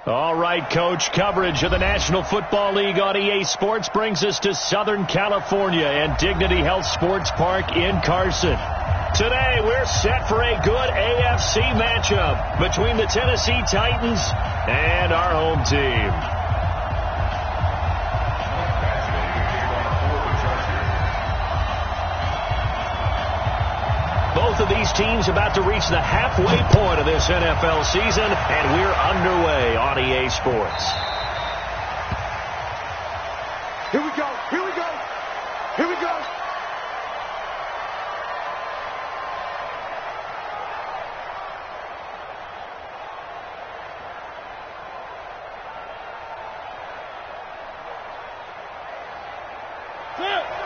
All right, Coach, coverage of the National Football League on EA Sports brings us to Southern California and Dignity Health Sports Park in Carson. Today, we're set for a good AFC matchup between the Tennessee Titans and our home team. Both of these teams about to reach the halfway point of this NFL season, and we're underway on EA Sports. Here we go, here we go, here we go.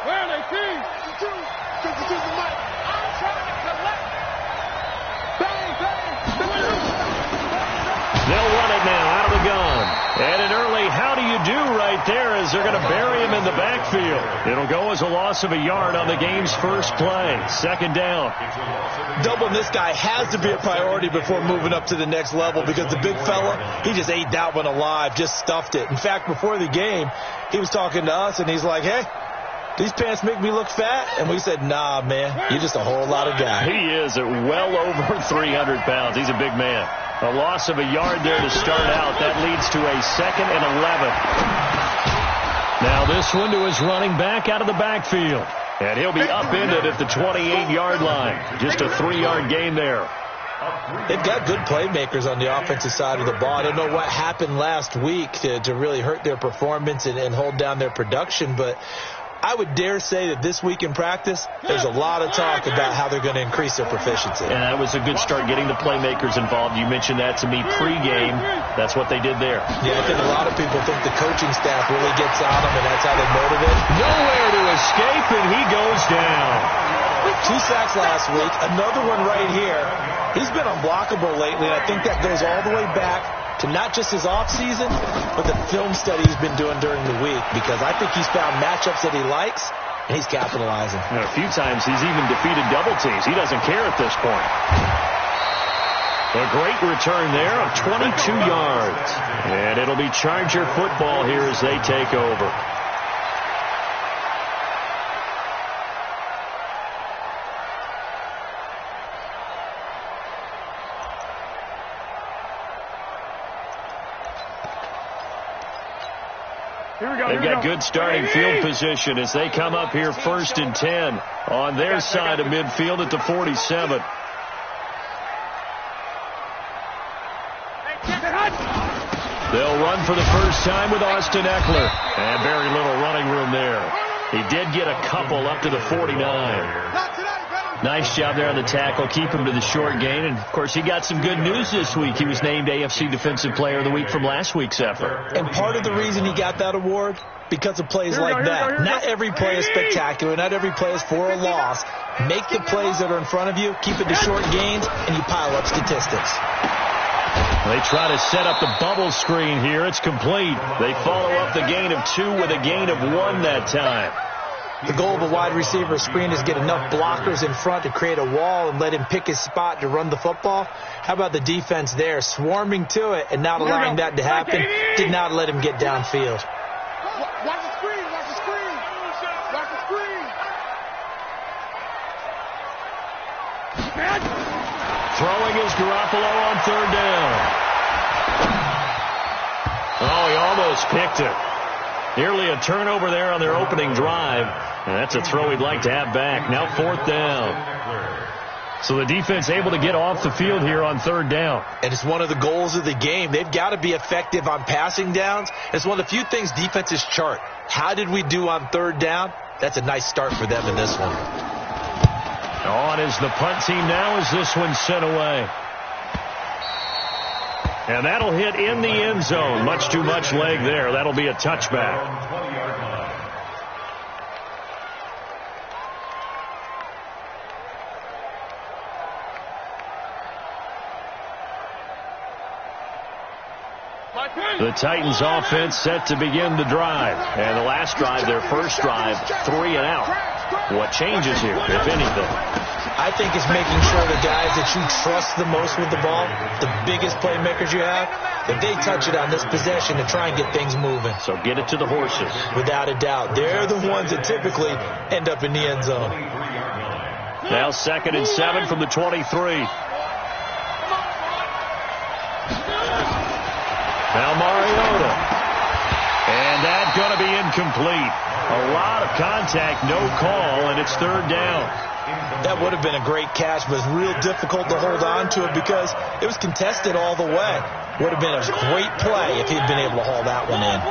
Where are they? They'll run it now out of the gun. And an early how do you do right there as they're going to bury him in the backfield. It'll go as a loss of a yard on the game's first play. Second down. Doubling this guy has to be a priority before moving up to the next level because the big fella, he just ate that one alive, just stuffed it. In fact, before the game, he was talking to us, and he's like, hey, these pants make me look fat? And we said, nah, man, you're just a whole lot of guy. He is at well over 300 pounds. He's a big man. A loss of a yard there to start out. That leads to a 2nd and 11. Now this one to his running back out of the backfield. And he'll be upended at the 28-yard line. Just a 3-yard gain there. They've got good playmakers on the offensive side of the ball. I don't know what happened last week to really hurt their performance and hold down their production, but I would dare say that this week in practice, there's a lot of talk about how they're going to increase their proficiency. And that was a good start getting the playmakers involved. You mentioned that to me pregame. That's what they did there. Yeah, I think a lot of people think the coaching staff really gets on them, and that's how they motivate. Nowhere to escape, and he goes down. 2 sacks last week, another one right here. He's been unblockable lately, and I think that goes all the way back to not just his offseason, but the film study he's been doing during the week, because I think he's found matchups that he likes, and he's capitalizing. And a few times he's even defeated double teams. He doesn't care at this point. A great return there of 22 yards. And it'll be Charger football here as they take over. They've got good starting field position as they come up here 1st and 10 on their side of midfield at the 47. They'll run for the first time with Austin Eckler. And very little running room there. He did get a couple up to the 49. Nice job there on the tackle. Keep him to the short gain. And, of course, he got some good news this week. He was named AFC Defensive Player of the Week from last week's effort. And part of the reason he got that award, because of plays like that. Not every play is spectacular. Not every play is for a loss. Make the plays that are in front of you, keep it to short gains, and you pile up statistics. They try to set up the bubble screen here. It's complete. They follow up the gain of 2 with a gain of 1 that time. The goal of a wide receiver screen is get enough blockers in front to create a wall and let him pick his spot to run the football. How about the defense there, swarming to it and not allowing that to happen? Did not let him get downfield. Watch the screen, watch the screen, watch the screen. Throwing is Garoppolo on 3rd down. Oh, he almost picked it. Nearly a turnover there on their opening drive. And that's a throw he'd like to have back. Now 4th down. So the defense able to get off the field here on 3rd down. And it's one of the goals of the game. They've got to be effective on passing downs. It's one of the few things defenses chart. How did we do on 3rd down? That's a nice start for them in this one. On is the punt team now as this one's sent away. And that'll hit in the end zone. Much too much leg there. That'll be a touchback. The Titans offense set to begin the drive. And the last drive, their first drive, 3 and out. What changes here, if anything? I think it's making sure the guys that you trust the most with the ball, the biggest playmakers you have, that they touch it on this possession to try and get things moving. So get it to the horses. Without a doubt. They're the ones that typically end up in the end zone. Now 2nd and 7 from the 23. Now Mariota. And that's going to be incomplete. A lot of contact, no call, and it's 3rd down. That would have been a great catch, but it's real difficult to hold on to it because it was contested all the way. Would have been a great play if he'd been able to haul that one in.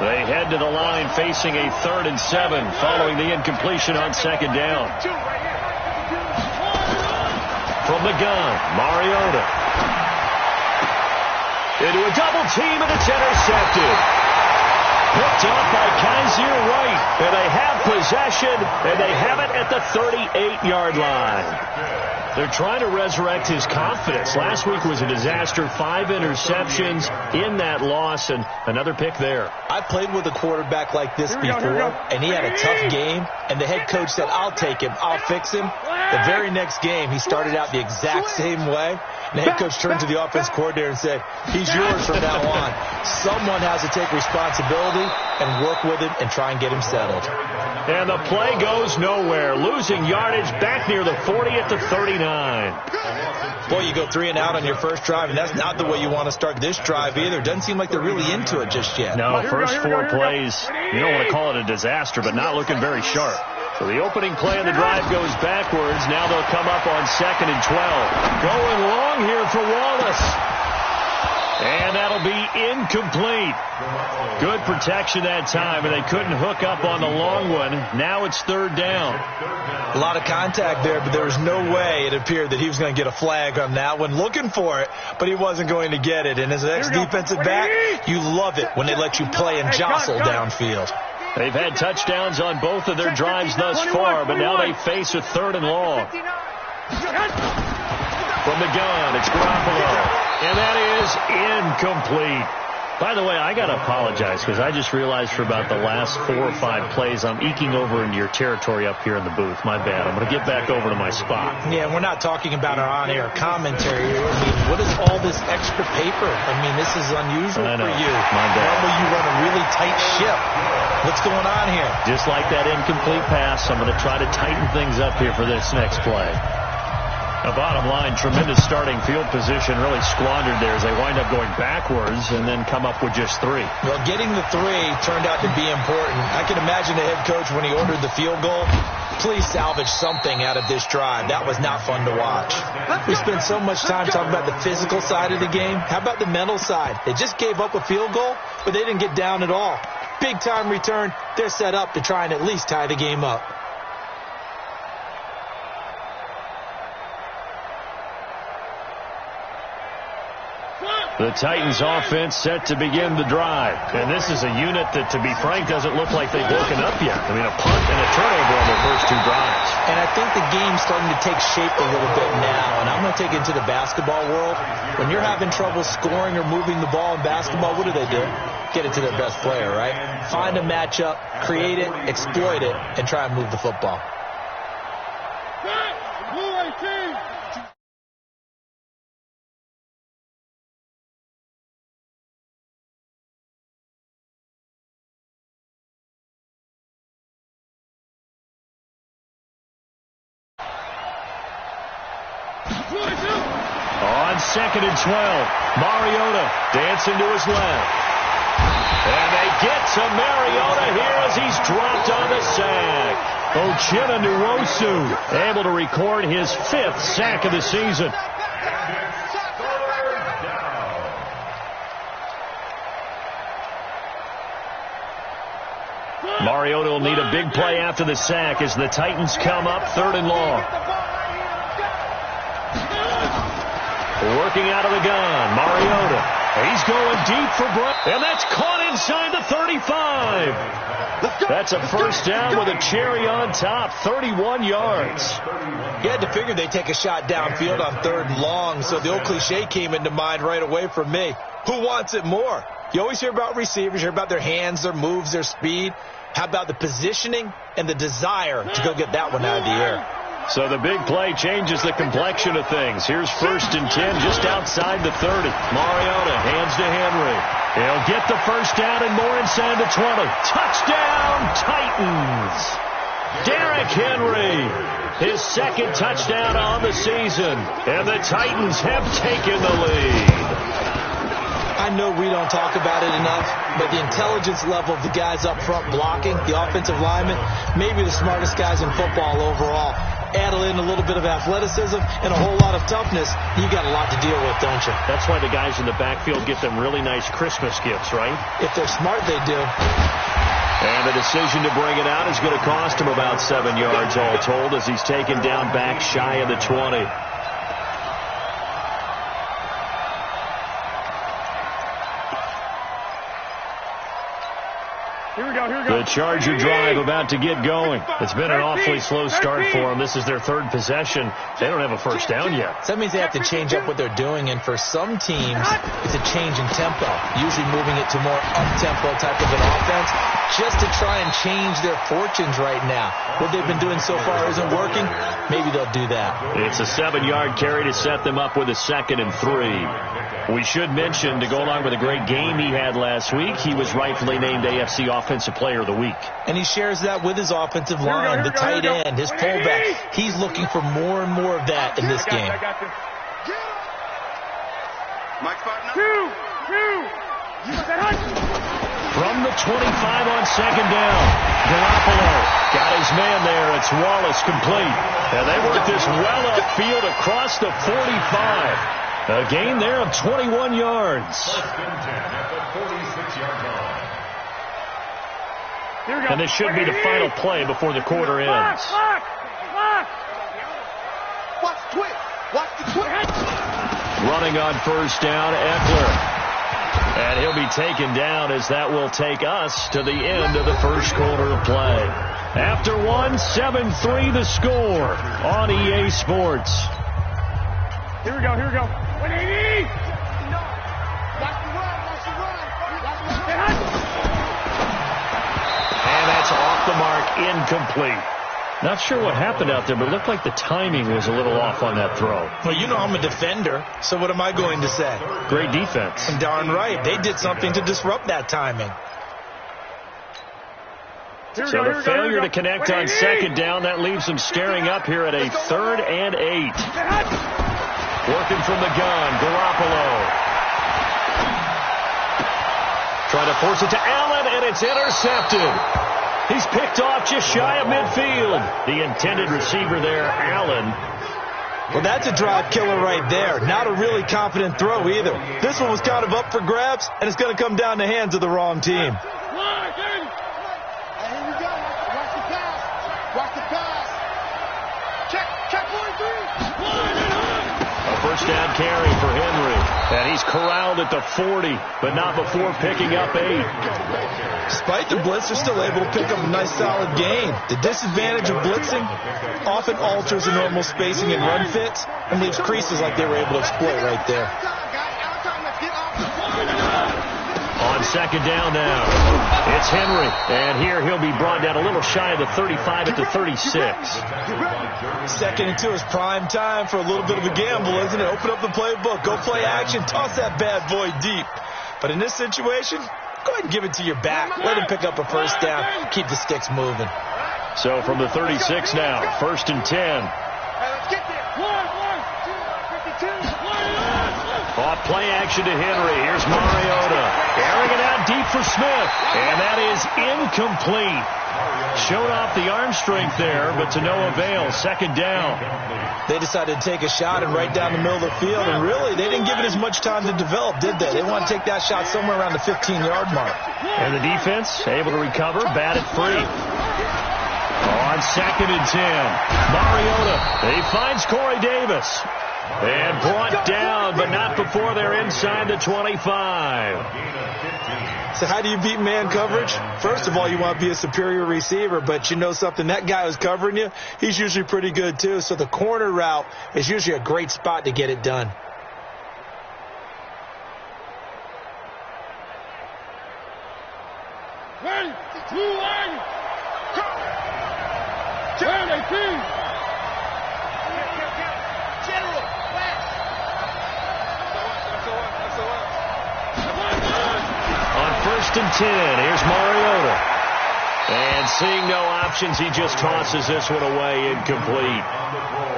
They head to the line facing a 3rd and 7 following the incompletion on 2nd down. From the gun, Mariota. Into a double team, and it's intercepted. Picked off by Kaiser White. And they have possession, and they have it at the 38-yard line. They're trying to resurrect his confidence. Last week was a disaster. 5 interceptions in that loss, and another pick there. I played with a quarterback like this before, and he had a tough game, and the head coach said, I'll take him, I'll fix him. The very next game, he started out the exact same way. And the head coach turned to the offense coordinator and said, he's yours from now on. Someone has to take responsibility and work with him and try and get him settled. And the play goes nowhere. Losing yardage back near the 40 at the 39. Boy, you go 3 and out on your first drive, and that's not the way you want to start this drive either. Doesn't seem like they're really into it just yet. No, first 4 plays, you don't want to call it a disaster, but not looking very sharp. So the opening play of the drive goes backwards. Now they'll come up on 2nd and 12. Going long here for Wallace. And that'll be incomplete. Good protection that time, and they couldn't hook up on the long one. Now it's 3rd down. A lot of contact there, but there was no way it appeared that he was going to get a flag on that one. Looking for it, but he wasn't going to get it. And as an ex-defensive back, you love it when they let you play and jostle downfield. They've had touchdowns on both of their drives thus far, but now they face a 3rd and long. From the gun, it's Garoppolo. And that is incomplete. By the way, I got to apologize because I just realized for about the last 4 or 5 plays, I'm eking over into your territory up here in the booth. My bad. I'm going to get back over to my spot. Yeah, we're not talking about our on-air commentary. I mean, what is all this extra paper? I mean, this is unusual for you. My bad. Normally you run a really tight ship. What's going on here? Just like that incomplete pass, I'm going to try to tighten things up here for this next play. The bottom line, tremendous starting field position, really squandered there as they wind up going backwards and then come up with just 3. Well, getting the 3 turned out to be important. I can imagine the head coach when he ordered the field goal, please salvage something out of this drive. That was not fun to watch. We spent so much time talking about the physical side of the game. How about the mental side? They just gave up a field goal, but they didn't get down at all. Big time return. They're set up to try and at least tie the game up. The Titans offense set to begin the drive. And this is a unit that, to be frank, doesn't look like they've woken up yet. I mean, a punt and a turnover on their first 2 drives. And I think the game's starting to take shape a little bit now. And I'm going to take it into the basketball world. When you're having trouble scoring or moving the ball in basketball, what do? Get it to their best player, right? Find a matchup, create it, exploit it, and try and move the football. On 2nd and 12, Mariota dancing to his left. And they get to Mariota here as he's dropped on the sack. Uchenna Nwosu able to record his 5th sack of the season. Mariota will need a big play after the sack as the Titans come up 3rd and long. Working out of the gun, Mariota. He's going deep for Brown, and that's caught inside the 35. That's a first down with a cherry on top, 31 yards. You had to figure they'd take a shot downfield on 3rd and long, so the old cliche came into mind right away for me. Who wants it more? You always hear about receivers, you hear about their hands, their moves, their speed. How about the positioning and the desire to go get that one out of the air? So the big play changes the complexion of things. Here's 1st and 10 just outside the 30. Mariota hands to Henry. He'll get the first down and more inside the 20. Touchdown, Titans! Derrick Henry, his 2nd touchdown on the season. And the Titans have taken the lead. I know we don't talk about it enough, but the intelligence level of the guys up front blocking, the offensive linemen, maybe the smartest guys in football overall. Add in a little bit of athleticism and a whole lot of toughness, you got a lot to deal with, don't you? That's why the guys in the backfield get them really nice Christmas gifts, right? If they're smart, they do. And the decision to bring it out is going to cost him about 7 yards all told as he's taken down back shy of the 20. The Charger drive about to get going. It's been an awfully slow start for them. This is their 3rd possession. They don't have a first down yet. So that means they have to change up what they're doing, and for some teams, it's a change in tempo, usually moving it to more up-tempo type of an offense, just to try and change their fortunes right now. What they've been doing so far isn't working. Maybe they'll do that. It's a 7-yard carry to set them up with a 2nd and 3. We should mention, to go along with a great game he had last week, he was rightfully named AFC Offensive Player of the Week. And he shares that with his offensive line, the tight end, his pullback. He's looking for more and more of that in this game. From the 25 on 2nd down, Garoppolo got his man there. It's Wallace complete. And they work this well upfield across the 45. A gain there of 21 yards. And this should be the final play before the quarter ends. Watch the twist. Watch the twist. Running on 1st down, Eckler. And he'll be taken down as that will take us to the end of the 1st quarter of play. After 7-3 the score on EA Sports. Here we go. 180. Watch the run. And that's off the mark, incomplete. Not sure what happened out there, but it looked like the timing was a little off on that throw. Well, you know I'm a defender, so what am I going to say? Great defense. And darn right, they did something to disrupt that timing. So the failure to connect on 2nd down, that leaves them staring up here at a 3rd and 8. Working from the gun, Garoppolo. Trying to force it to Allen, and it's intercepted. He's picked off just shy of midfield. The intended receiver there, Allen. Well, that's a drive killer right there. Not a really confident throw either. This one was kind of up for grabs, and it's going to come down the hands of the wrong team. First down carry for Henry. And he's corralled at the 40, but not before picking up 8. Despite the blitz, they're still able to pick up a nice solid gain. The disadvantage of blitzing often alters the normal spacing and run fits and leaves creases like they were able to exploit right there. On 2nd down now, it's Henry. And here he'll be brought down a little shy of the 35 at the 36. 2nd and 2 is prime time for a little bit of a gamble, isn't it? Open up the playbook, go play action, toss that bad boy deep. But in this situation, go ahead and give it to your back. Let him pick up a first down, keep the sticks moving. So from the 36 now, 1st and 10. Off play action to Henry. Here's Mariota. Airing it out deep for Smith. And that is incomplete. Showed off the arm strength there, but to no avail. 2nd down. They decided to take a shot and right down the middle of the field. And really, they didn't give it as much time to develop, did they? They want to take that shot somewhere around the 15-yard mark. And the defense able to recover, bat it free. On 2nd and 10. Mariota. He finds Corey Davis. And brought down, but not before they're inside the 25. So how do you beat man coverage? First of all, you want to be a superior receiver, but you know something, that guy who's covering you, he's usually pretty good too. So the corner route is usually a great spot to get it done. Ready, 2, 1, turn 18. 1st and 10. Here's Mariota. And seeing no options, he just tosses this one away, incomplete.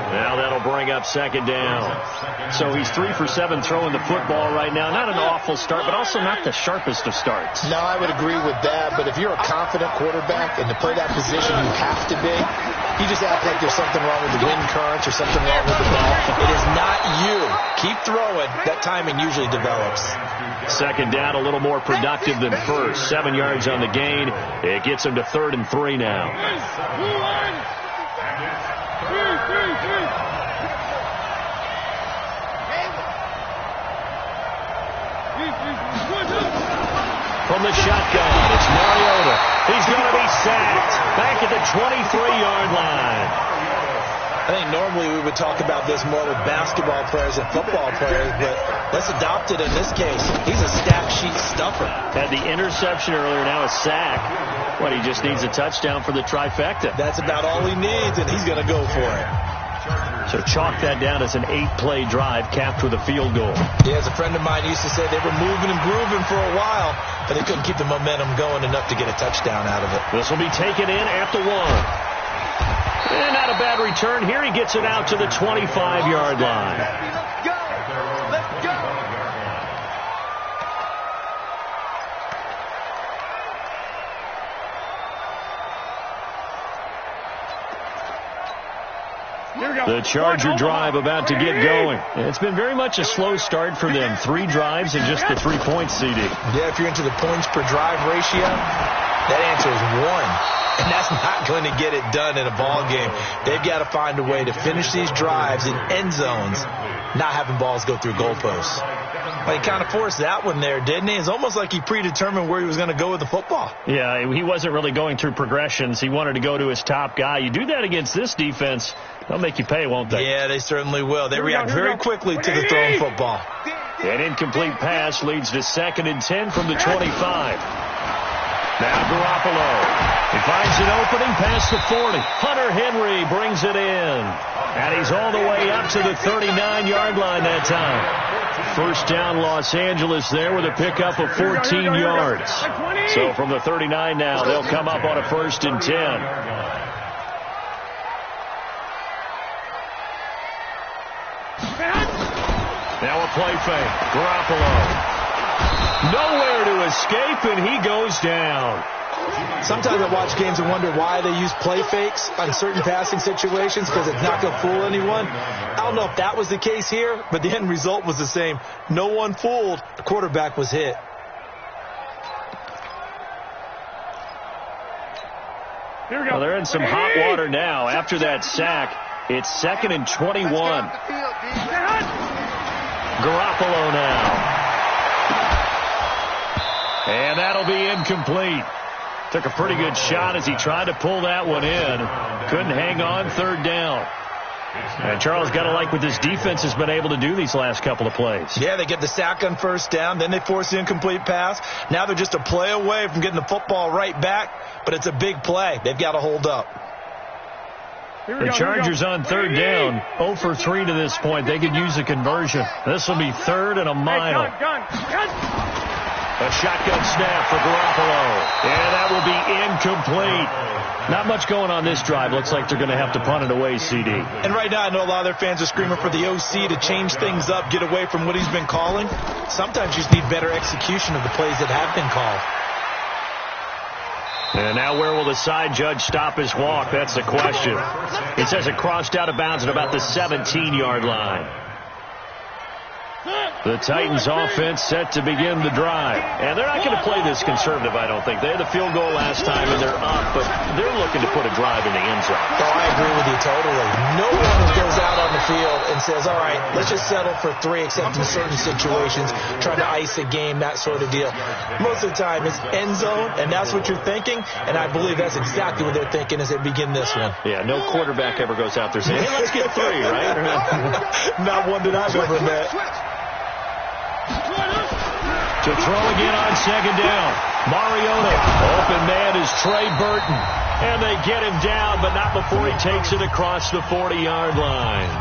Now that'll bring up 2nd down. So he's 3 for 7 throwing the football right now. Not an awful start, but also not the sharpest of starts. No, I would agree with that. But if you're a confident quarterback and to play that position you have to be, you just act like there's something wrong with the wind currents or something wrong with the ball. It is not you. Keep throwing. That timing usually develops. 2nd down, a little more productive than first. 7 yards on the gain. It gets him to 3rd and 3 now. From the shotgun, it's Mariota. He's going to be sacked back at the 23-yard line. I think normally we would talk about this more with basketball players and football players, but let's adopt it in this case. He's a stat sheet stuffer. Had the interception earlier, now a sack. What, he just needs a touchdown for the trifecta. That's about all he needs, and he's going to go for it. So chalk that down as an 8-play drive capped with a field goal. Yeah, as a friend of mine used to say, they were moving and grooving for a while, but they couldn't keep the momentum going enough to get a touchdown out of it. This will be taken in at the 1. And not a bad return. Here he gets it out to the 25-yard line. Let's go. Let's go. The Charger drive about to get going. It's been very much a slow start for them. 3 drives and just the 3 points, CD. Yeah, if you're into the points per drive ratio, that answer is 1. And that's not going to get it done in a ball game. They've got to find a way to finish these drives in end zones, not having balls go through goalposts. Well, he kind of forced that one there, didn't he? It's almost like he predetermined where he was going to go with the football. Yeah, he wasn't really going through progressions. He wanted to go to his top guy. You do that against this defense, they'll make you pay, won't they? Yeah, they certainly will. They react very quickly to the thrown football. An incomplete pass leads to 2nd and 10 from the 25. Now Garoppolo. He finds an opening past the 40. Hunter Henry brings it in. And he's all the way up to the 39-yard line that time. 1st down Los Angeles there with a pickup of 14 yards. So from the 39 now, they'll come up on a 1st and 10. Now a play fake. Garoppolo. Nowhere to escape, and he goes down. Sometimes I watch games and wonder why they use play fakes on certain passing situations, because it's not going to fool anyone. I don't know if that was the case here, but the end result was the same. No one fooled. The quarterback was hit. Well, they're in some hot water now. After that sack, it's 2nd and 21. Garoppolo now. And that'll be incomplete. Took a pretty good shot as he tried to pull that one in. Couldn't hang on. 3rd down. And Charles, got to like what this defense has been able to do these last couple of plays. Yeah, they get the sack on 1st down. Then they force the incomplete pass. Now they're just a play away from getting the football right back. But it's a big play. They've got to hold up. The Chargers on 3rd down. 0 for 3 to this point. They could use a conversion. This will be 3rd and a mile. A shotgun snap for Garoppolo. And that will be incomplete. Not much going on this drive. Looks like they're going to have to punt it away, CD. And right now I know a lot of their fans are screaming for the OC to change things up, get away from what he's been calling. Sometimes you just need better execution of the plays that have been called. And now where will the side judge stop his walk? That's the question. He says it crossed out of bounds at about the 17-yard line. The Titans offense set to begin the drive. And they're not going to play this conservative, I don't think. They had the field goal last time, and they're up, but they're looking to put a drive in the end zone. Oh, I agree with you totally. No one goes out on the field and says, all right, let's just settle for 3, except in certain situations, trying to ice a game, that sort of deal. Most of the time, it's end zone, and that's what you're thinking, and I believe that's exactly what they're thinking as they begin this one. Yeah, no quarterback ever goes out there saying, hey, let's get 3, right? Not one that I've ever met. To throw again on 2nd down. Mariota. Open man is Trey Burton. And they get him down, but not before he takes it across the 40-yard line.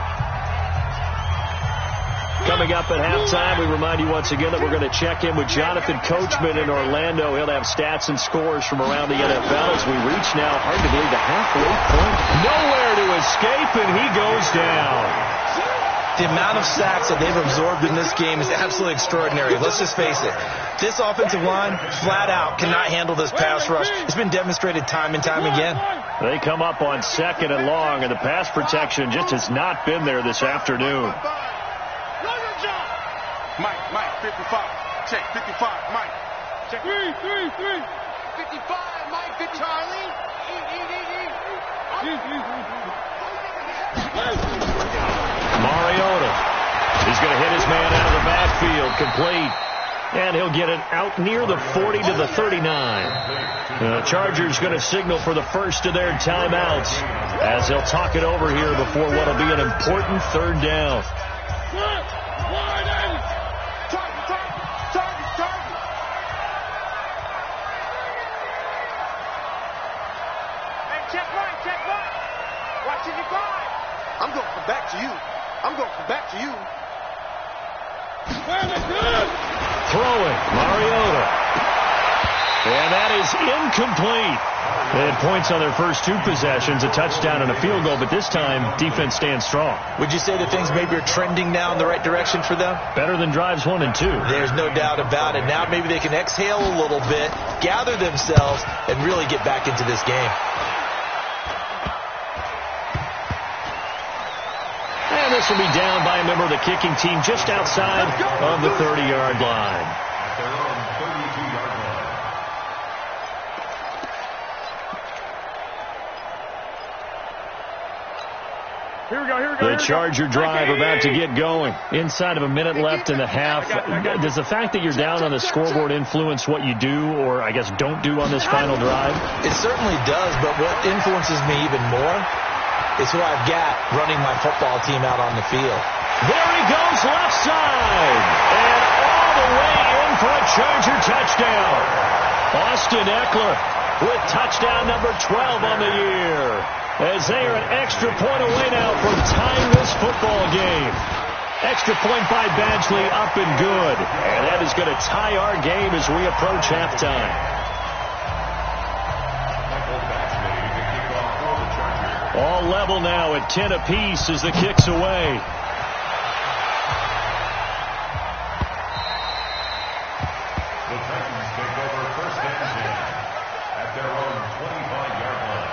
Coming up at halftime, we remind you once again that we're going to check in with Jonathan Coachman in Orlando. He'll have stats and scores from around the NFL as we reach now, hard to believe, the halfway point. Nowhere to escape, and he goes down. The amount of sacks that they've absorbed in this game is absolutely extraordinary. Let's just face it. This offensive line, flat out, cannot handle this pass rush. It's been demonstrated time and time again. They come up on 2nd and long, and the pass protection just has not been there this afternoon. Mike, 55. Check, 55, Mike. Check. 3. 55, Mike, 50, Charlie. Mariota is going to hit his man out of the backfield, complete. And he'll get it out near the 40 to the 39. The Chargers going to signal for the first of their timeouts as they'll talk it over here before what will be an important 3rd down. I'm going to come back to you. Throwing, Mariota. And that is incomplete. They had points on their first 2 possessions, a touchdown and a field goal, but this time, defense stands strong. Would you say that things maybe are trending now in the right direction for them? Better than drives 1 and 2. There's no doubt about it. Now maybe they can exhale a little bit, gather themselves, and really get back into this game. And this will be down by a member of the kicking team just outside of the 30-yard line. Here we go. The Charger drive about to get going. Inside of a minute left in the half. Does the fact that you're down on the scoreboard influence what you do, or I guess don't do on this final drive? It certainly does, but what influences me even more is who I've got running my football team out on the field. There he goes, left side. And all the way in for a Charger touchdown. Austin Ekeler with touchdown number 12 on the year. As they are an extra point away now from tying this football game. Extra point by Badgley, up and good. And that is going to tie our game as we approach halftime. All level now at 10 apiece as the kick's away. The Titans take over 1st and 10 at their own 25-yard line.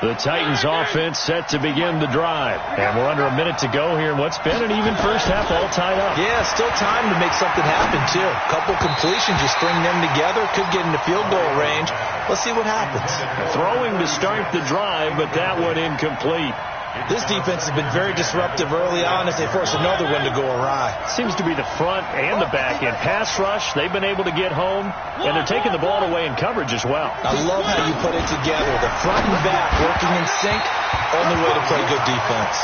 The Titans offense set to begin the drive. And we're under a minute to go here in what's been an even first half, all tied up. Yeah, still time to make something happen, too. A couple completions, you string them together, could get into field goal range. Let's see what happens. Throwing to start the drive, but that one incomplete. This defense has been very disruptive early on as they force another one to go awry. Seems to be the front and the back end. Pass rush, they've been able to get home, and they're taking the ball away in coverage as well. I love how you put it together. The front and back working in sync, only way to play good defense.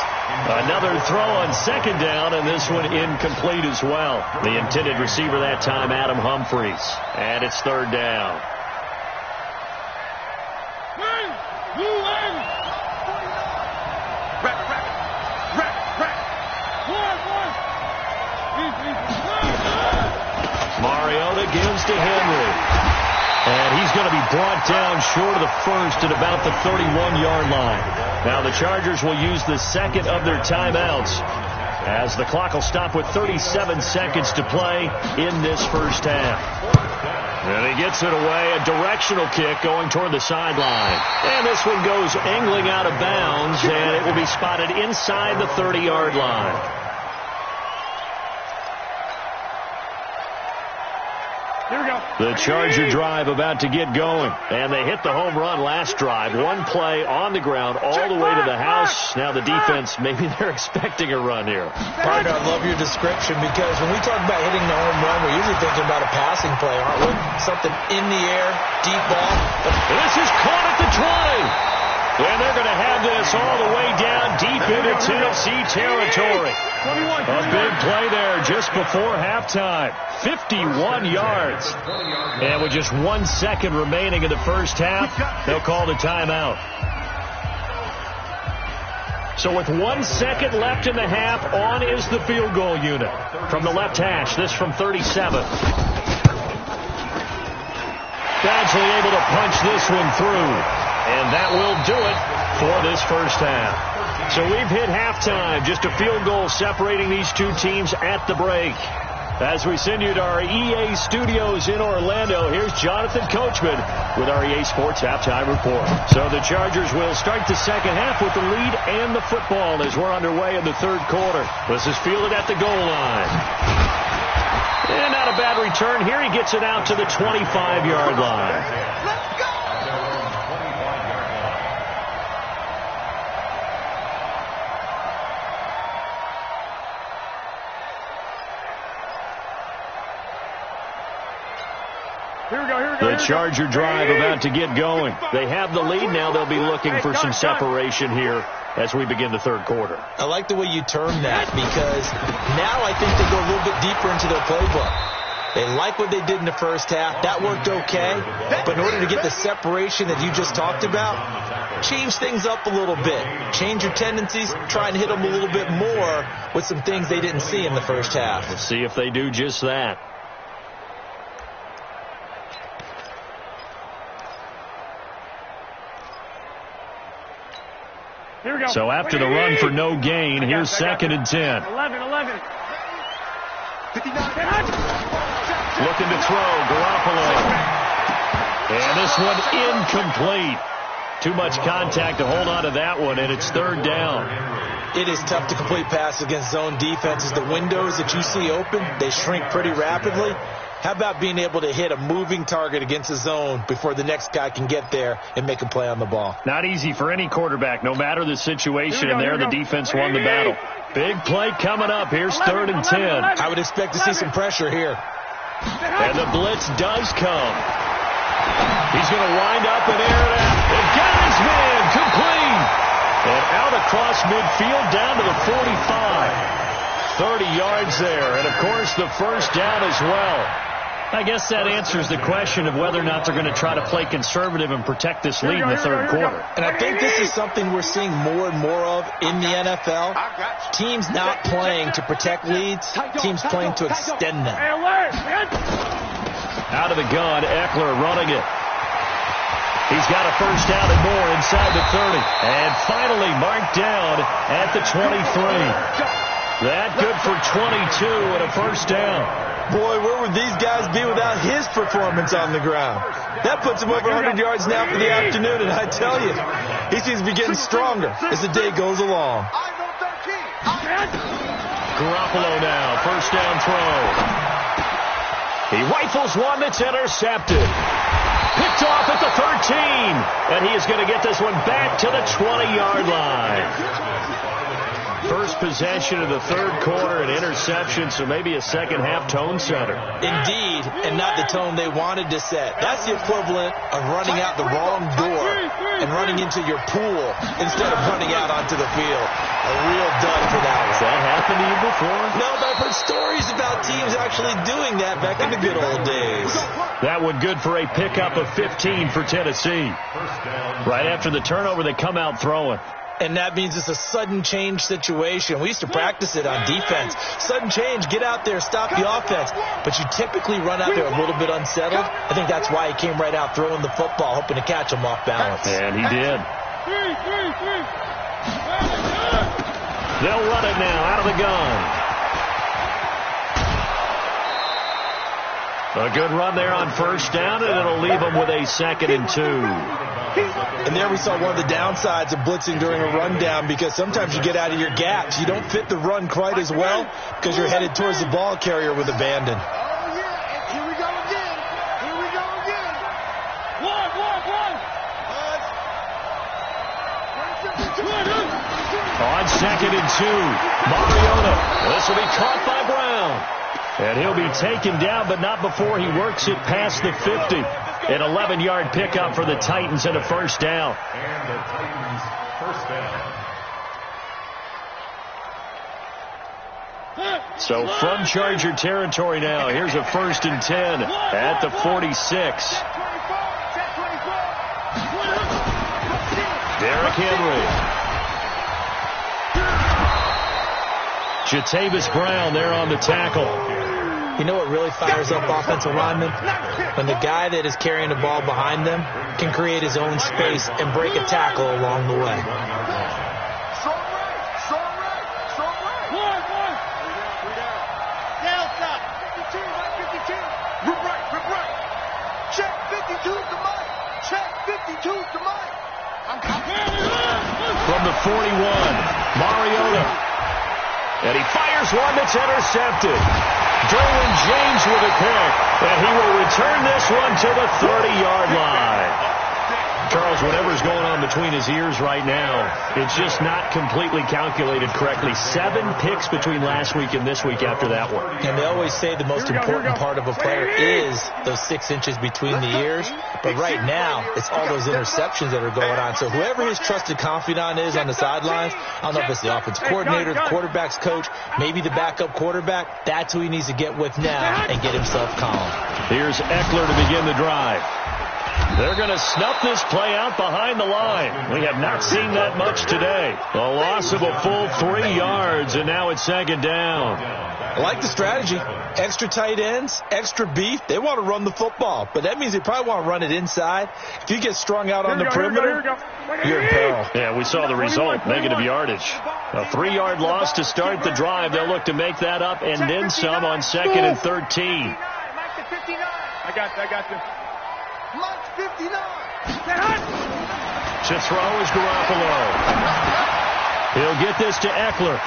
Another throw on 2nd down, and this one incomplete as well. The intended receiver that time, Adam Humphries. And it's 3rd down. Mariota gives to Henry. And he's going to be brought down short of the first at about the 31-yard line. Now the Chargers will use the 2nd of their timeouts as the clock will stop with 37 seconds to play in this first half. And he gets it away, a directional kick going toward the sideline. And this one goes angling out of bounds, and it will be spotted inside the 30-yard line. Here we go. The Charger drive about to get going. And they hit the home run last drive. One play on the ground all the way to the house. Now the defense, maybe they're expecting a run here. Partner, I love your description because when we talk about hitting the home run, we're usually thinking about a passing play, aren't we? Something in the air, deep ball. This is caught at the 20. And they're going to have this all the way down deep into Tennessee territory. A big play there just before halftime. 51 yards. And with just 1 second remaining in the first half, they'll call the timeout. So with 1 second left in the half, on is the field goal unit. From the left hash, this from 37. Badgley able to punch this one through. And that will do it for this first half. So we've hit halftime. Just a field goal separating these two teams at the break. As we send you to our EA studios in Orlando, here's Jonathan Coachman with our EA Sports Halftime Report. So the Chargers will start the second half with the lead and the football as we're underway in the third quarter. This is fielded at the goal line. And not a bad return here. He gets it out to the 25-yard line. The Charger drive about to get going. They have the lead. Now they'll be looking for some separation here as we begin the third quarter. I like the way you term that because now I think they go a little bit deeper into their playbook. They like what they did in the first half. That worked okay. But in order to get the separation that you just talked about, change things up a little bit. Change your tendencies. Try and hit them a little bit more with some things they didn't see in the first half. We'll see if they do just that. So after the run for no gain, here's 2nd and 10. 11. Looking to throw, Garoppolo. And this one incomplete. Too much contact to hold on to that one, and it's 3rd down. It is tough to complete passes against zone defenses. The windows that you see open, they shrink pretty rapidly. How about being able to hit a moving target against a zone before the next guy can get there and make a play on the ball? Not easy for any quarterback, no matter the situation. And there, the defense won the battle. Big play coming up. Here's 3rd and 10. I would expect to see some pressure here. And the blitz does come. He's going to wind up and air it out. And got his man complete. And out across midfield down to the 45. 30 yards there. And, of course, the first down as well. I guess that answers the question of whether or not they're going to try to play conservative and protect this lead in the third quarter. And I think this is something we're seeing more and more of in the NFL. Teams not playing to protect leads, teams playing to extend them. Out of the gun, Eckler running it. He's got a first down and more inside the 30. And finally marked down at the 23. That good for 22 and a first down. Boy, where would these guys be without his performance on the ground? That puts him over 100 yards now for the afternoon, and I tell you, he seems to be getting stronger as the day goes along. Garoppolo now, first down throw. He rifles one that's intercepted. Picked off at the 13, and he is going to get this one back to the 20-yard line. First possession of the third quarter, an interception, so maybe a second-half tone setter. Indeed, and not the tone they wanted to set. That's the equivalent of running out the wrong door and running into your pool instead of running out onto the field. A real dud for that one. Has that happened to you before? No, but I've heard stories about teams actually doing that back in the good old days. That one good for a pickup of 15 for Tennessee. Right after the turnover, they come out throwing. And that means it's a sudden change situation. We used to practice it on defense. Sudden change, get out there, stop the offense. But you typically run out there a little bit unsettled. I think that's why he came right out throwing the football, hoping to catch him off balance. And he did. They'll run it now out of the gun. A good run there on first down, and it'll leave them with a 2nd and 2. And there we saw one of the downsides of blitzing during a rundown, because sometimes you get out of your gaps. You don't fit the run quite as well because you're headed towards the ball carrier with abandon. Oh, yeah. Here we go again. Here we go again. On 2nd and 2, Mariota. This will be caught by Brown. And he'll be taken down, but not before he works it past the 50. An 11-yard pickup for the Titans and a first down. And the Titans first down. So from Charger territory now, here's a 1st and 10 at the 46. Derrick Henry. Jatavis Brown there on the tackle. You know what really fires up offensive linemen? When the guy that is carrying the ball behind them can create his own space and break a tackle along the way. Check 52 to Mike. Check 52 to Mike. From the 41, Mariota. And he fires one that's intercepted. Derwin James with a pick. And he will return this one to the 30-yard line. Charles, whatever's going on between his ears right now, it's just not completely calculated correctly. 7 picks between last week and this week after that one. And they always say the most important part of a player is those 6 inches between the ears. But right now, it's all those interceptions that are going on. So whoever his trusted confidant is on the sidelines, I don't know if it's the offensive coordinator, the quarterback's coach, maybe the backup quarterback, that's who he needs to get with now and get himself calm. Here's Eckler to begin the drive. They're going to snuff this play out behind the line. We have not seen that much today. A loss of a full 3 yards, and now it's second down. I like the strategy. Extra tight ends, extra beef. They want to run the football, but that means they probably want to run it inside. If you get strung out on the perimeter, you're in peril. Yeah, we saw the result, negative yardage. A 3-yard loss to start the drive. They'll look to make that up and then some on 2nd and 13. I got you. Mike 59. To throw is Garoppolo. He'll get this to Eckler.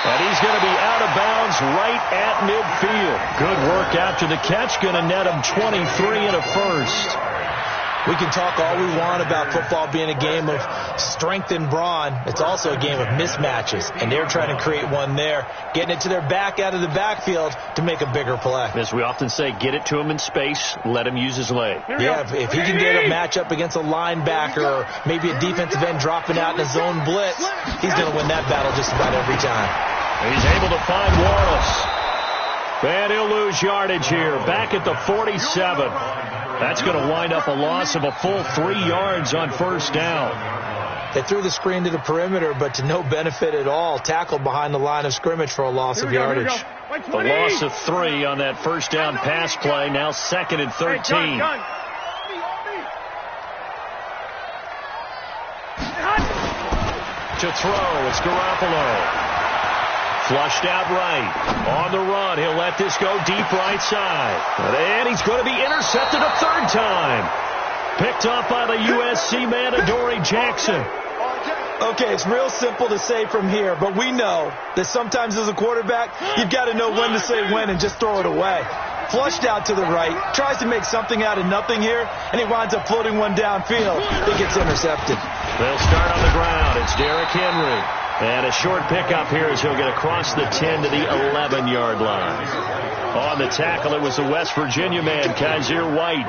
And he's going to be out of bounds right at midfield. Good work after the catch. Going to net him 23 and a first. We can talk all we want about football being a game of strength and brawn. It's also a game of mismatches, and they're trying to create one there, getting it to their back out of the backfield to make a bigger play. As we often say, get it to him in space, let him use his leg. Yeah, if he can get a matchup against a linebacker or maybe a defensive end dropping out in a zone blitz, he's going to win that battle just about every time. He's able to find Wallace. And he'll lose yardage here, back at the 47. That's going to wind up a loss of a full 3 yards on first down. They threw the screen to the perimeter, but to no benefit at all. Tackled behind the line of scrimmage for a loss of yardage. A loss of 3 on that first down pass play. Now 2nd and 13. To throw, it's Garoppolo. Flushed out right. On the run, he'll let this go deep right side. And he's going to be intercepted a 3rd time. Picked off by the USC man, Adoree Jackson. Okay, it's real simple to say from here, but we know that sometimes as a quarterback, you've got to know when to say when and just throw it away. Flushed out to the right, tries to make something out of nothing here, and he winds up floating one downfield. It gets intercepted. They'll start on the ground. It's Derrick Henry. And a short pickup here as he'll get across the 10 to the 11-yard line. On the tackle, it was the West Virginia man, Kaiser White.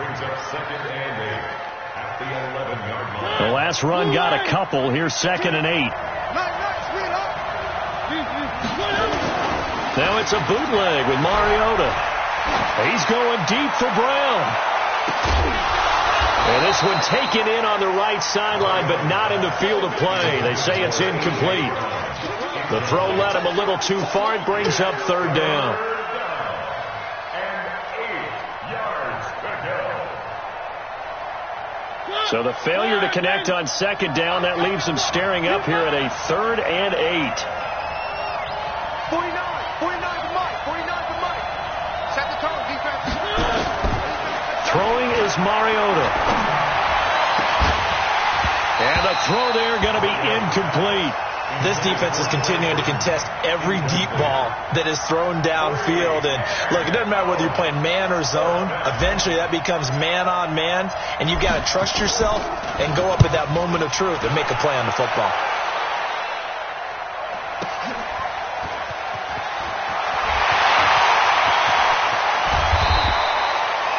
The last run got a couple. Here's 2nd and 8. Now it's a bootleg with Mariota. He's going deep for Brown. And this one taken in on the right sideline, but not in the field of play. They say it's incomplete. The throw led him a little too far. It brings up 3rd down. So the failure to connect on 2nd down, that leaves him staring up here at a 3rd and 8. 49 to Mike. 49 to Mike. Set the tone, defense. Throwing is Mariota. And the throw there going to be incomplete. This defense is continuing to contest every deep ball that is thrown downfield. And look, it doesn't matter whether you're playing man or zone. Eventually that becomes man on man. And you've got to trust yourself and go up at that moment of truth and make a play on the football.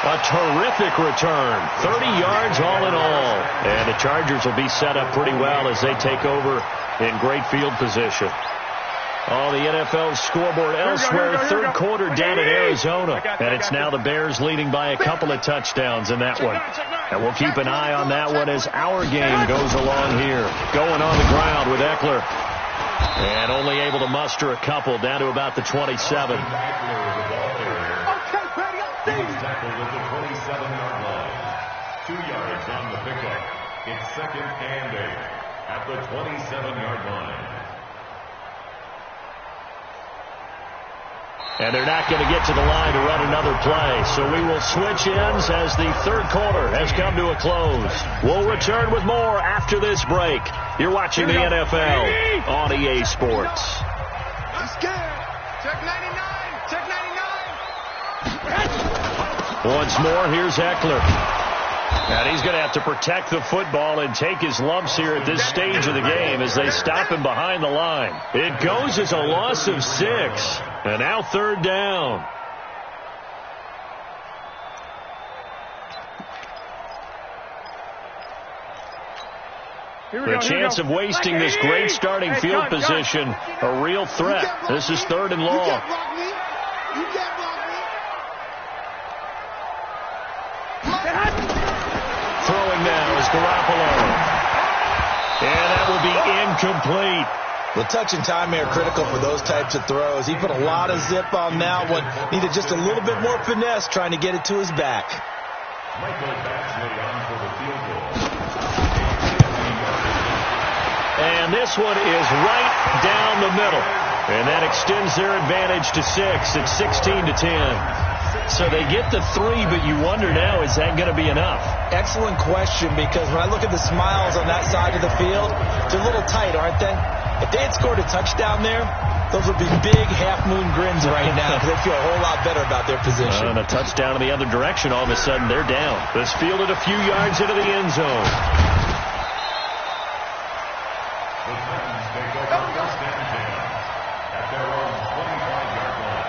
A terrific return. 30 yards all in all. And the Chargers will be set up pretty well as they take over in great field position. On the NFL scoreboard elsewhere, 3rd quarter down in Arizona. And it's now the Bears leading by a couple of touchdowns in that one. And we'll keep an eye on that one as our game goes along here. Going on the ground with Eckler. And only able to muster a couple, down to about the 27. He's tackled at the 27-yard line. 2 yards on the pickup. It's 2nd and 8 at the 27-yard line. And they're not going to get to the line to run another play. So we will switch ends as the third quarter has come to a close. We'll return with more after this break. You're watching the NFL on EA Sports. I'm scared. Check 99. Check 99. Once more, here's Eckler. And he's going to have to protect the football and take his lumps here at this stage of the game as they stop him behind the line. It goes as a loss of 6. And now 3rd down. The chance of wasting this great starting field position, a real threat. This is 3rd and long. You can't block me. You can't block me. Throwing now is Garoppolo. And that will be incomplete. The touch and time are critical for those types of throws. He put a lot of zip on that one. Needed just a little bit more finesse trying to get it to his back. Michael Baxley on for the field goal. And this one is right down the middle. And that extends their advantage to 6. It's 16-10. So they get the 3, but you wonder now, is that going to be enough? Excellent question, because when I look at the smiles on that side of the field, they're a little tight, aren't they? If they had scored a touchdown there, those would be big half-moon grins right now because they feel a whole lot better about their position. And a touchdown in the other direction, all of a sudden they're down. This fielded a few yards into the end zone. The Titans take over 1st and 10 at their own 25-yard line.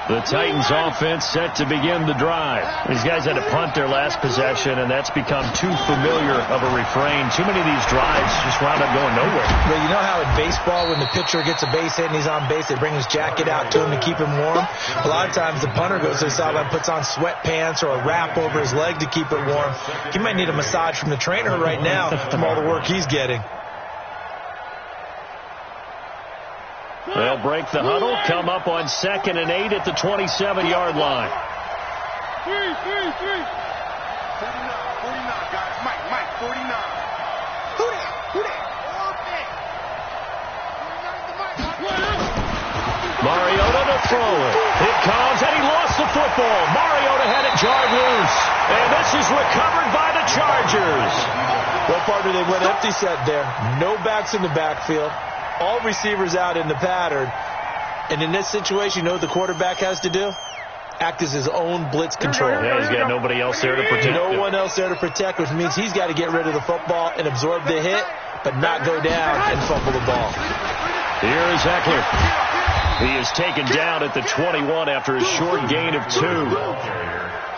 The Titans offense set to begin the drive. These guys had to punt their last possession, and that's become too familiar of a refrain. Too many of these drives just wound up going nowhere. Well, you know how in baseball when the pitcher gets a base hit and he's on base, they bring his jacket out to him to keep him warm? A lot of times the punter goes to the sideline, puts on sweatpants or a wrap over his leg to keep it warm. He might need a massage from the trainer right now from all the work he's getting. They'll break the huddle, come up on 2nd and 8 at the 27-yard line. 49, guys. Mike, 49. Who that? Mariota to throw it. It comes, and he lost the football. Mariota had it jarred loose. And this is recovered by the Chargers. Well, partner, they went empty set there. No backs in the backfield. All receivers out in the pattern. And in this situation, you know what the quarterback has to do? Act as his own blitz control. Yeah, he's got nobody else there to protect him. No one else there to protect, which means he's got to get rid of the football and absorb the hit, but not go down and fumble the ball. Here is Eckler. He is taken down at the 21 after a short gain of 2.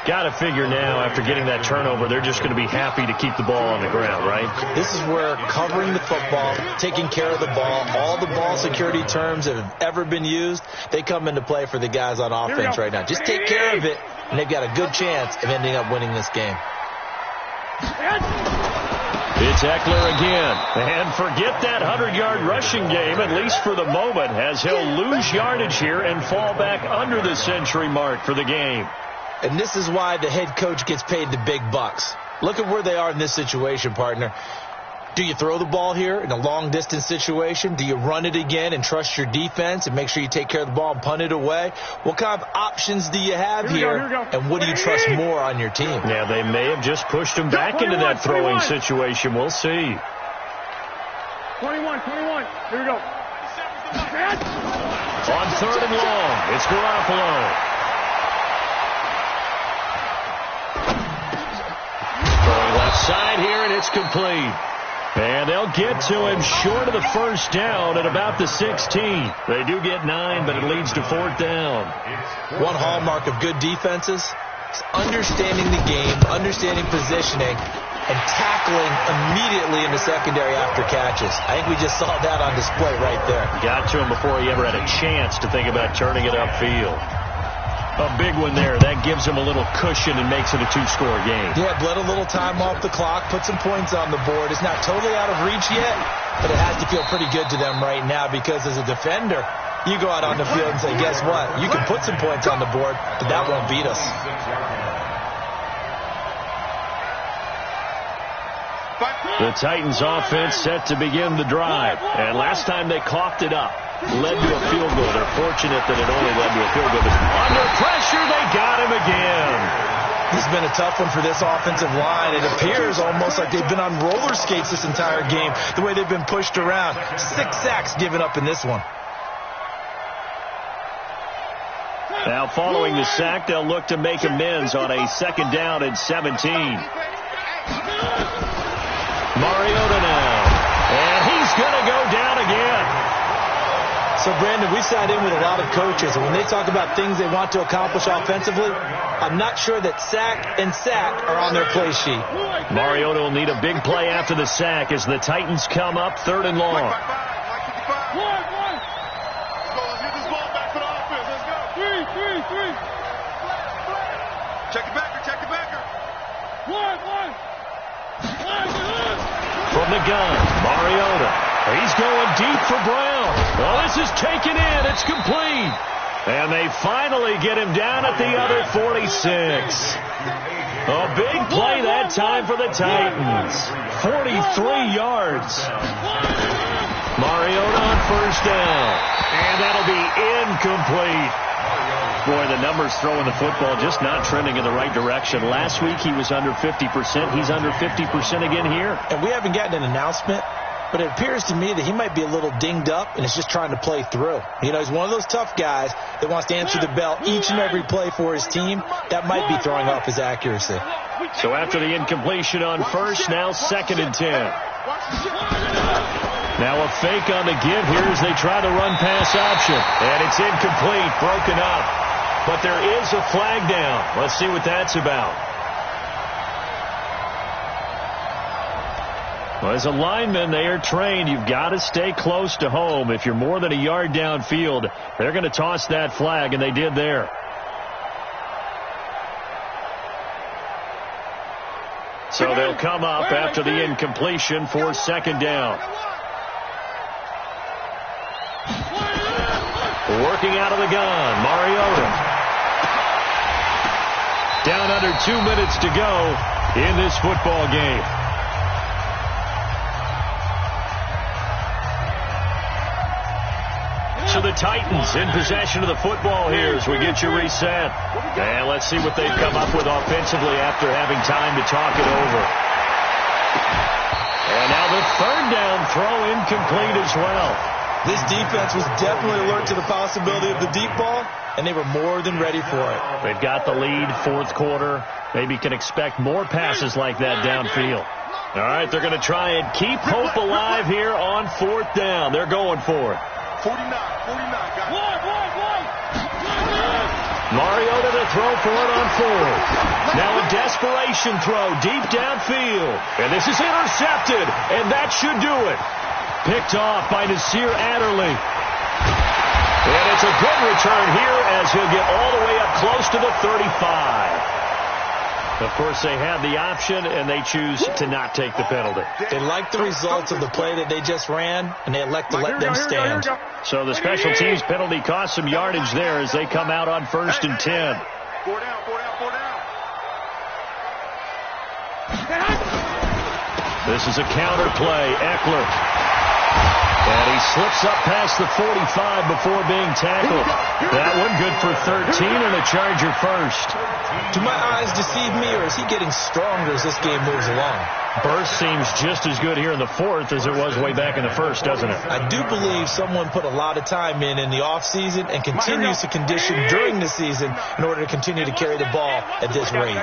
Got to figure now, after getting that turnover, they're just going to be happy to keep the ball on the ground, right? This is where covering the football, taking care of the ball, all the ball security terms that have ever been used, they come into play for the guys on offense right now. Just take care of it, and they've got a good chance of ending up winning this game. It's Eckler again. And forget that 100-yard rushing game, at least for the moment, as he'll lose yardage here and fall back under the century mark for the game. And this is why the head coach gets paid the big bucks. Look at where they are in this situation, partner. Do you throw the ball here in a long-distance situation? Do you run it again and trust your defense and make sure you take care of the ball and punt it away? What kind of options do you have here, and what do you trust more on your team? Yeah, they may have just pushed him back into that throwing situation. We'll see. 21. Here we go. On 3rd and long, it's Garoppolo. Left side here, and it's complete. And they'll get to him short of the first down at about the 16. They do get 9, but it leads to 4th down. One hallmark of good defenses is understanding the game, understanding positioning, and tackling immediately in the secondary after catches. I think we just saw that on display right there. Got to him before he ever had a chance to think about turning it upfield. A big one there. That gives them a little cushion and makes it a two-score game. Yeah, bled a little time off the clock, put some points on the board. It's not totally out of reach yet, but it has to feel pretty good to them right now because as a defender, you go out on the field and say, guess what? You can put some points on the board, but that won't beat us. The Titans offense set to begin the drive. And last time they coughed it up, led to a field goal. They're fortunate that it only led to a field goal. But under pressure, they got him again. This has been a tough one for this offensive line. It appears almost like they've been on roller skates this entire game, the way they've been pushed around. 6 sacks given up in this one. Now following the sack, they'll look to make amends on a 2nd down and 17. Mariota now. And he's going to go down again. So, Brandon, we've sat in with a lot of coaches, and when they talk about things they want to accomplish offensively, I'm not sure that sack and sack are on their play sheet. Mariota will need a big play after the sack as the Titans come up 3rd and long. Check the backer, check the backer. From the gun, Mariota. He's going deep for Brown. Oh, this is taken in. It's complete. And they finally get him down at the other 46. A big play that time for the Titans. 43 yards. Mariota on 1st down. And that'll be incomplete. Boy, the numbers throwing the football just not trending in the right direction. Last week he was under 50%. He's under 50% again here. And we haven't gotten an announcement, but it appears to me that he might be a little dinged up and is just trying to play through. You know, he's one of those tough guys that wants to answer the bell each and every play for his team. That might be throwing off his accuracy. So after the incompletion on 1st, now 2nd and 10. Now a fake on the give here as they try the run-pass option. And it's incomplete, broken up. But there is a flag down. Let's see what that's about. Well, as a lineman, they are trained. You've got to stay close to home. If you're more than a yard downfield, they're going to toss that flag, and they did there. So they'll come up after the incompletion for 2nd down. Working out of the gun, Mariota. Down under 2 minutes to go in this football game. So the Titans in possession of the football here as we get you reset. And let's see what they've come up with offensively after having time to talk it over. And now the 3rd down throw incomplete as well. This defense was definitely alert to the possibility of the deep ball, and they were more than ready for it. They've got the lead, 4th quarter. Maybe can expect more passes like that downfield. All right, they're going to try and keep hope alive here on 4th down. They're going for it. 49, guys. Mariota to throw for it on 4th. Now a desperation throw deep downfield. And this is intercepted, and that should do it. Picked off by Nasir Adderley. And it's a good return here as he'll get all the way up close to the 35. Of course, they had the option, and they choose to not take the penalty. They like the results of the play that they just ran, and they elect to let them stand. So the special teams penalty cost some yardage there as they come out on 1st and 10. 4 down. This is a counter play. Eckler. And he slips up past the 45 before being tackled. That one good for 13 and a Charger first. Do my eyes deceive me, or is he getting stronger as this game moves along? Burst seems just as good here in the 4th as it was way back in the 1st, doesn't it? I do believe someone put a lot of time in the offseason and continues to condition during the season in order to continue to carry the ball at this rate.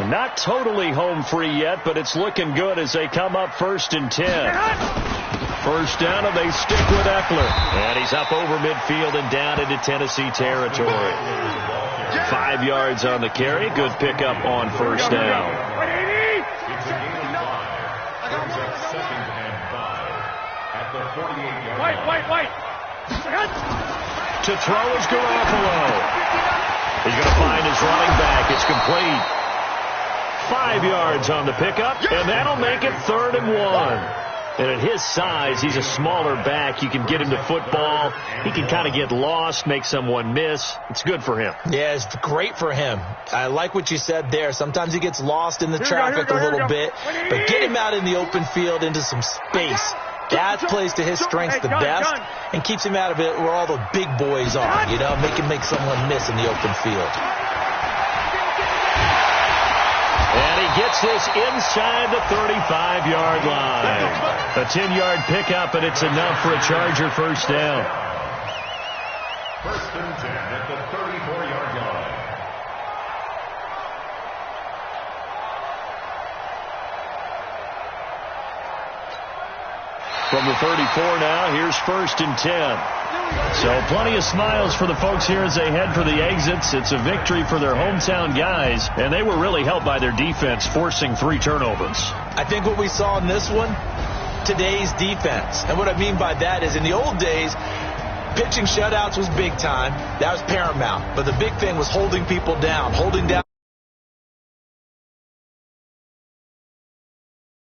Not totally home free yet, but it's looking good as they come up 1st and 10. 1st down, and they stick with Eckler. And he's up over midfield and down into Tennessee territory. 5 yards on the carry. Good pickup on 1st down. It's a gain of 5. Brings up 2nd and 5 at the 48-yard line. Wait. To throw is Garoppolo. He's going to find his running back. It's complete. 5 yards on the pickup, and that'll make it 3rd and 1. And at his size, he's a smaller back. You can get him to football. He can kind of get lost, make someone miss. It's good for him. Yeah, it's great for him. I like what you said there. Sometimes he gets lost in the traffic a little bit, but get him out in the open field into some space. That plays to his strengths the best and keeps him out of it where all the big boys are, you know, make someone miss in the open field. And he gets this inside the 35-yard line. A 10-yard pickup, and it's enough for a Charger first down. 1st and 10 at the 34-yard line. From the 34 now, here's 1st and 10. So plenty of smiles for the folks here as they head for the exits. It's a victory for their hometown guys, and they were really helped by their defense, forcing 3 turnovers. I think what we saw in this one, today's defense. And what I mean by that is in the old days, pitching shutouts was big time. That was paramount. But the big thing was holding people down, holding down